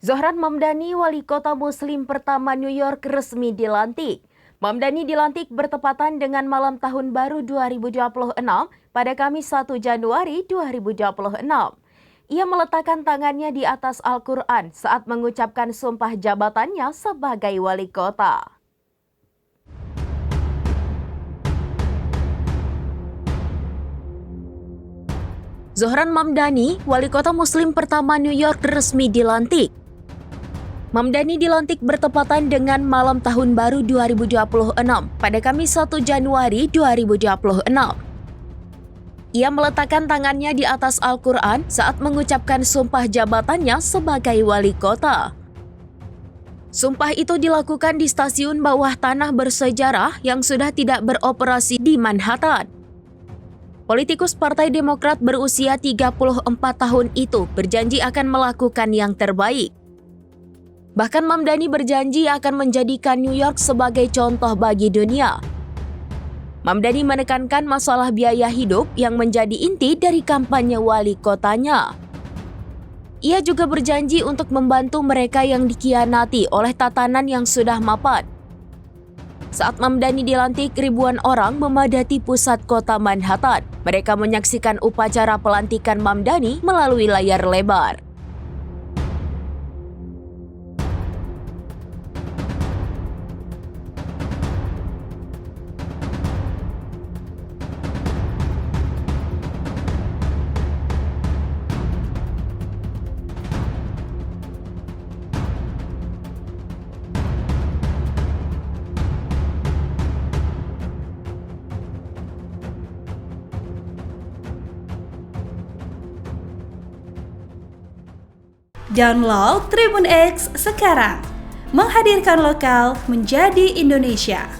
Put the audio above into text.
Zohran Mamdani, wali kota muslim pertama New York, resmi dilantik. Mamdani dilantik bertepatan dengan malam tahun baru 2026 pada Kamis 1 Januari 2026. Ia meletakkan tangannya di atas Al-Quran saat mengucapkan sumpah jabatannya sebagai wali kota. Zohran Mamdani, wali kota muslim pertama New York, resmi dilantik. Mamdani dilantik bertepatan dengan malam tahun baru 2026 pada Kamis 1 Januari 2026. Ia meletakkan tangannya di atas Al-Quran saat mengucapkan sumpah jabatannya sebagai wali kota. Sumpah itu dilakukan di stasiun bawah tanah bersejarah yang sudah tidak beroperasi di Manhattan. Politikus Partai Demokrat berusia 34 tahun itu berjanji akan melakukan yang terbaik. Bahkan Mamdani berjanji akan menjadikan New York sebagai contoh bagi dunia. Mamdani menekankan masalah biaya hidup yang menjadi inti dari kampanye wali kotanya. Ia juga berjanji untuk membantu mereka yang dikhianati oleh tatanan yang sudah mapan. Saat Mamdani dilantik, ribuan orang memadati pusat kota Manhattan. Mereka menyaksikan upacara pelantikan Mamdani melalui layar lebar. Download Tribun X sekarang, menghadirkan lokal menjadi Indonesia.